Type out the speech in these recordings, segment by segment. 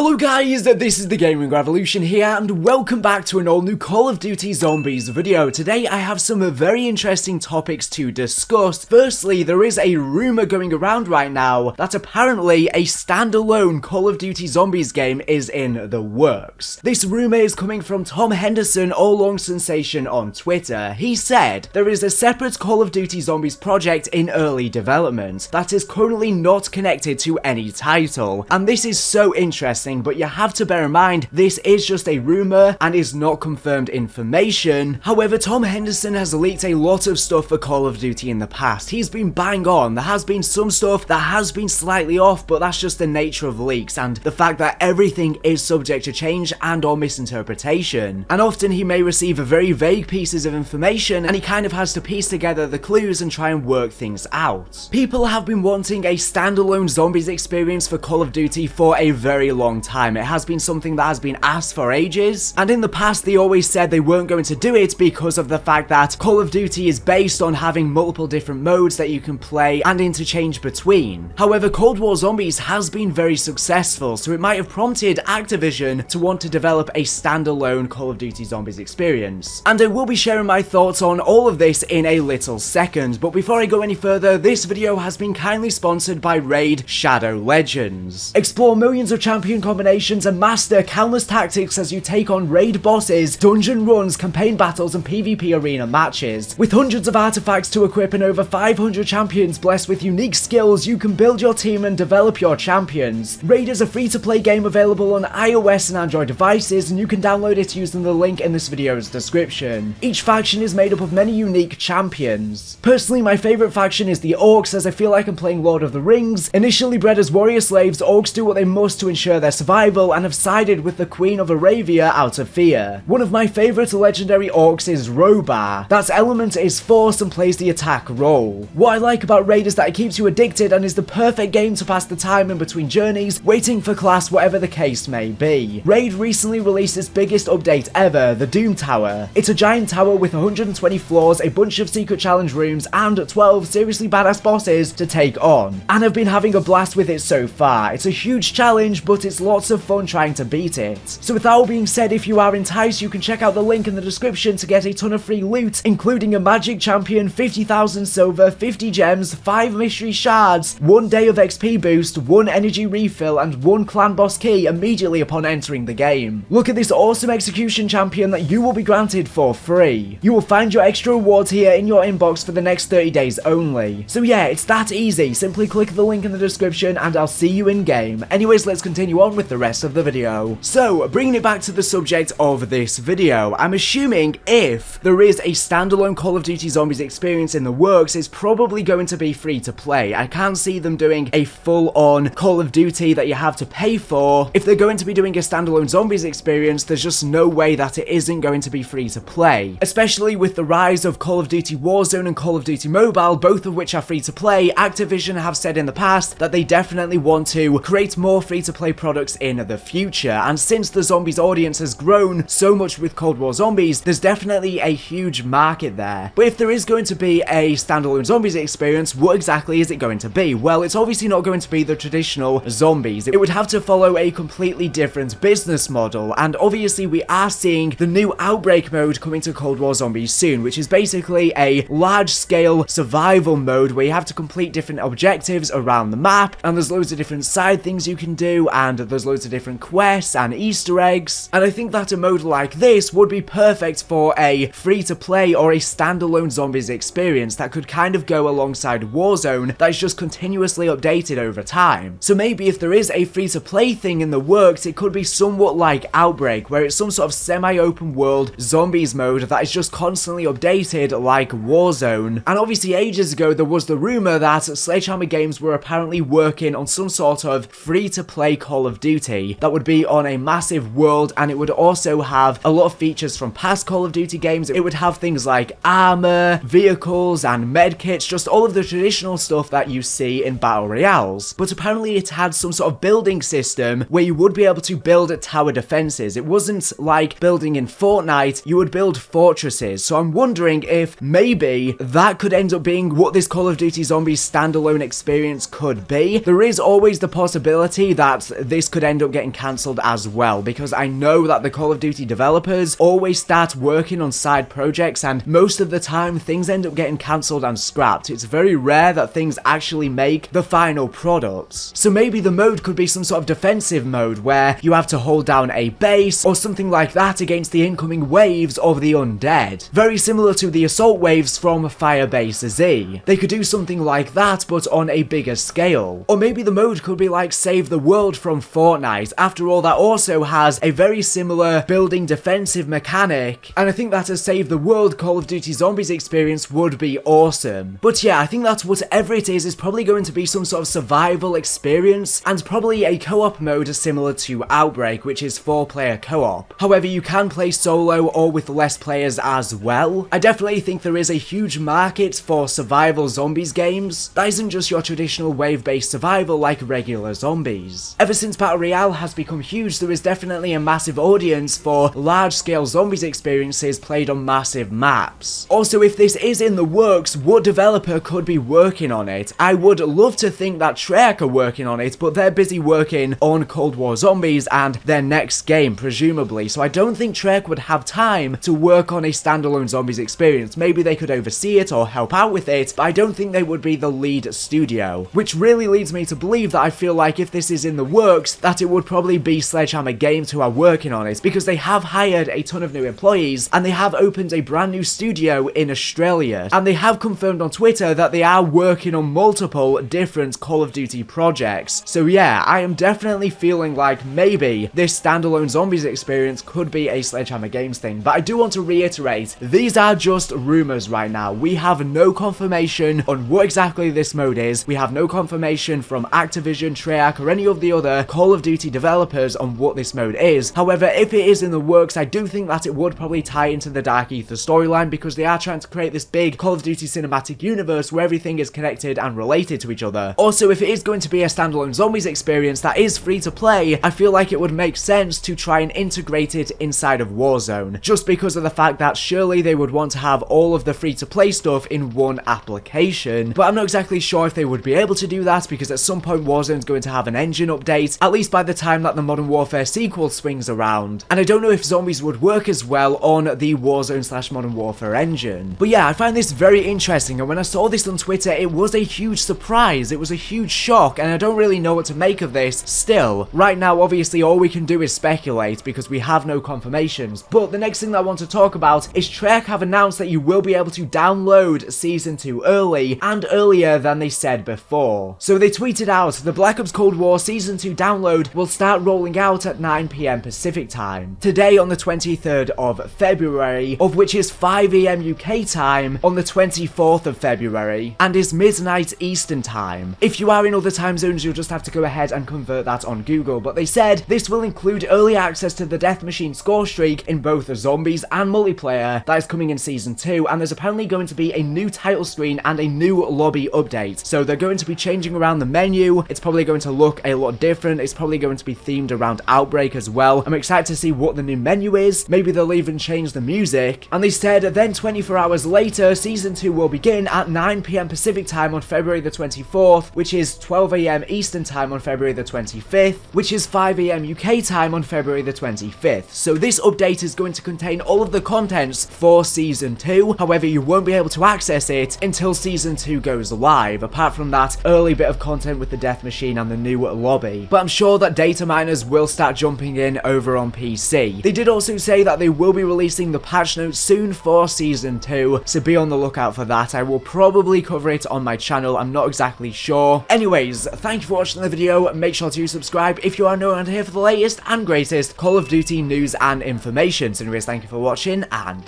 Hello guys, this is the Gaming Revolution here and welcome back to an all new Call of Duty Zombies video. Today I have some very interesting topics to discuss. Firstly, there is a rumor going around right now that apparently a standalone Call of Duty Zombies game is in the works. This rumor is coming from Tom Henderson, all long sensation on Twitter. He said there is a separate Call of Duty Zombies project in early development that is currently not connected to any title, and this is so interesting. But you have to bear in mind, this is just a rumor and is not confirmed information. However, Tom Henderson has leaked a lot of stuff for Call of Duty in the past. He's been bang on. There has been some stuff that has been slightly off, but that's just the nature of leaks and the fact that everything is subject to change and or misinterpretation. And often he may receive very vague pieces of information and he kind of has to piece together the clues and try and work things out. People have been wanting a standalone zombies experience for Call of Duty for a very long time. It has been something that has been asked for ages, and in the past they always said they weren't going to do it because of the fact that Call of Duty is based on having multiple different modes that you can play and interchange between. However, Cold War Zombies has been very successful, so it might have prompted Activision to want to develop a standalone Call of Duty Zombies experience. And I will be sharing my thoughts on all of this in a little second, but before I go any further, this video has been kindly sponsored by Raid Shadow Legends. Explore millions of champion combinations and master countless tactics as you take on raid bosses, dungeon runs, campaign battles and PvP arena matches. With hundreds of artifacts to equip and over 500 champions blessed with unique skills, you can build your team and develop your champions. Raid is a free-to-play game available on iOS and Android devices, and you can download it using the link in this video's description. Each faction is made up of many unique champions. Personally, my favourite faction is the Orcs, as I feel like I'm playing Lord of the Rings. Initially bred as warrior slaves, Orcs do what they must to ensure their survival and have sided with the Queen of Aravia out of fear. One of my favourite legendary Orcs is Robar. That element is force and plays the attack role. What I like about Raid is that it keeps you addicted and is the perfect game to pass the time in between journeys, waiting for class, whatever the case may be. Raid recently released its biggest update ever, the Doom Tower. It's a giant tower with 120 floors, a bunch of secret challenge rooms, and 12 seriously badass bosses to take on. And I've been having a blast with it so far. It's a huge challenge, but it's lots of fun trying to beat it. So with that all being said, if you are enticed, you can check out the link in the description to get a ton of free loot, including a magic champion, 50,000 silver, 50 gems, 5 mystery shards, 1 day of XP boost, 1 energy refill, and 1 clan boss key immediately upon entering the game. Look at this awesome execution champion that you will be granted for free. You will find your extra rewards here in your inbox for the next 30 days only. So yeah, it's that easy. Simply click the link in the description and I'll see you in game. Anyways, let's continue on with the rest of the video. So, bringing it back to the subject of this video, I'm assuming if there is a standalone Call of Duty Zombies experience in the works, it's probably going to be free to play. I can't see them doing a full-on Call of Duty that you have to pay for. If they're going to be doing a standalone Zombies experience, there's just no way that it isn't going to be free to play. Especially with the rise of Call of Duty Warzone and Call of Duty Mobile, both of which are free to play, Activision have said in the past that they definitely want to create more free-to-play products in the future, and since the zombies audience has grown so much with Cold War Zombies, there's definitely a huge market there. But if there is going to be a standalone zombies experience, what exactly is it going to be? Well, it's obviously not going to be the traditional zombies. It would have to follow a completely different business model, and obviously we are seeing the new Outbreak mode coming to Cold War Zombies soon, which is basically a large-scale survival mode where you have to complete different objectives around the map, and there's loads of different side things you can do, and there's loads of different quests and Easter eggs, and I think that a mode like this would be perfect for a free-to-play or a standalone zombies experience that could kind of go alongside Warzone that is just continuously updated over time. So maybe if there is a free-to-play thing in the works, it could be somewhat like Outbreak, where it's some sort of semi-open world zombies mode that is just constantly updated like Warzone. And obviously ages ago there was the rumor that Sledgehammer Games were apparently working on some sort of free-to-play Call of Duty that would be on a massive world, and it would also have a lot of features from past Call of Duty games. It would have things like armor, vehicles, and medkits, just all of the traditional stuff that you see in battle royales. But apparently it had some sort of building system where you would be able to build tower defenses. It wasn't like building in Fortnite, you would build fortresses. So I'm wondering if maybe that could end up being what this Call of Duty Zombies standalone experience could be. There is always the possibility that this could end up getting cancelled as well, because I know that the Call of Duty developers always start working on side projects, and most of the time things end up getting cancelled and scrapped. It's very rare that things actually make the final products. So maybe the mode could be some sort of defensive mode where you have to hold down a base or something like that against the incoming waves of the undead. Very similar to the assault waves from Firebase Z. They could do something like that, but on a bigger scale. Or maybe the mode could be like Save the World from Fortnite. After all, that also has a very similar building defensive mechanic, and I think that a Save the World Call of Duty Zombies experience would be awesome. But yeah, I think that whatever it is probably going to be some sort of survival experience, and probably a co-op mode similar to Outbreak, which is 4-player co-op. However, you can play solo or with less players as well. I definitely think there is a huge market for survival zombies games that isn't just your traditional wave-based survival like regular zombies. Ever since Battle Royale has become huge, there is definitely a massive audience for large-scale zombies experiences played on massive maps. Also, if this is in the works, what developer could be working on it? I would love to think that Treyarch are working on it, but they're busy working on Cold War Zombies and their next game, presumably, so I don't think Treyarch would have time to work on a standalone zombies experience. Maybe they could oversee it or help out with it, but I don't think they would be the lead studio, which really leads me to believe that I feel like if this is in the works, that it would probably be Sledgehammer Games who are working on it, because they have hired a ton of new employees, and they have opened a brand new studio in Australia, and they have confirmed on Twitter that they are working on multiple different Call of Duty projects. So yeah, I am definitely feeling like maybe this standalone zombies experience could be a Sledgehammer Games thing, but I do want to reiterate, these are just rumors right now. We have no confirmation on what exactly this mode is. We have no confirmation from Activision, Treyarch, or any of the other Call of Duty developers on what this mode is. However, if it is in the works, I do think that it would probably tie into the Dark Ether storyline, because they are trying to create this big Call of Duty cinematic universe where everything is connected and related to each other. Also, if it is going to be a standalone zombies experience that is free to play, I feel like it would make sense to try and integrate it inside of Warzone, just because of the fact that surely they would want to have all of the free to play stuff in one application. But I'm not exactly sure if they would be able to do that, because at some point Warzone's going to have an engine update, at least by the time that the Modern Warfare sequel swings around, and I don't know if zombies would work as well on the Warzone/Modern Warfare engine. But yeah, I find this very interesting, and when I saw this on Twitter, it was a huge surprise. It was a huge shock, and I don't really know what to make of this still. Right now, obviously, all we can do is speculate because we have no confirmations. But the next thing that I want to talk about is Treyarch have announced that you will be able to download Season 2 early, and earlier than they said before. So they tweeted out, the Black Ops Cold War Season 2 download will start rolling out at 9 PM Pacific time. Today on the 23rd of February, of which is 5 AM UK time on the 24th of February, and is midnight Eastern time. If you are in other time zones, you'll just have to go ahead and convert that on Google, but they said this will include early access to the Death Machine score streak in both the zombies and multiplayer that is coming in Season 2, and there's apparently going to be a new title screen and a new lobby update. So they're going to be changing around the menu. It's probably going to look a lot different. It's probably going to be themed around Outbreak as well. I'm excited to see what the new menu is. Maybe they'll even change the music. And they said then 24 hours later, Season 2 will begin at 9 PM Pacific time on February the 24th, which is 12 AM Eastern time on February the 25th, which is 5 AM UK time on February the 25th. So this update is going to contain all of the contents for Season 2. However, you won't be able to access it until Season 2 goes live, apart from that early bit of content with the Death Machine and the new lobby. But I'm sure that data miners will start jumping in over on PC. They did also say that they will be releasing the patch notes soon for Season 2, so be on the lookout for that. I will probably cover it on my channel, I'm not exactly sure. Anyways, thank you for watching the video. Make sure to subscribe if you are new around here for the latest and greatest Call of Duty news and information. So anyways, thank you for watching, and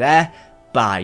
bye.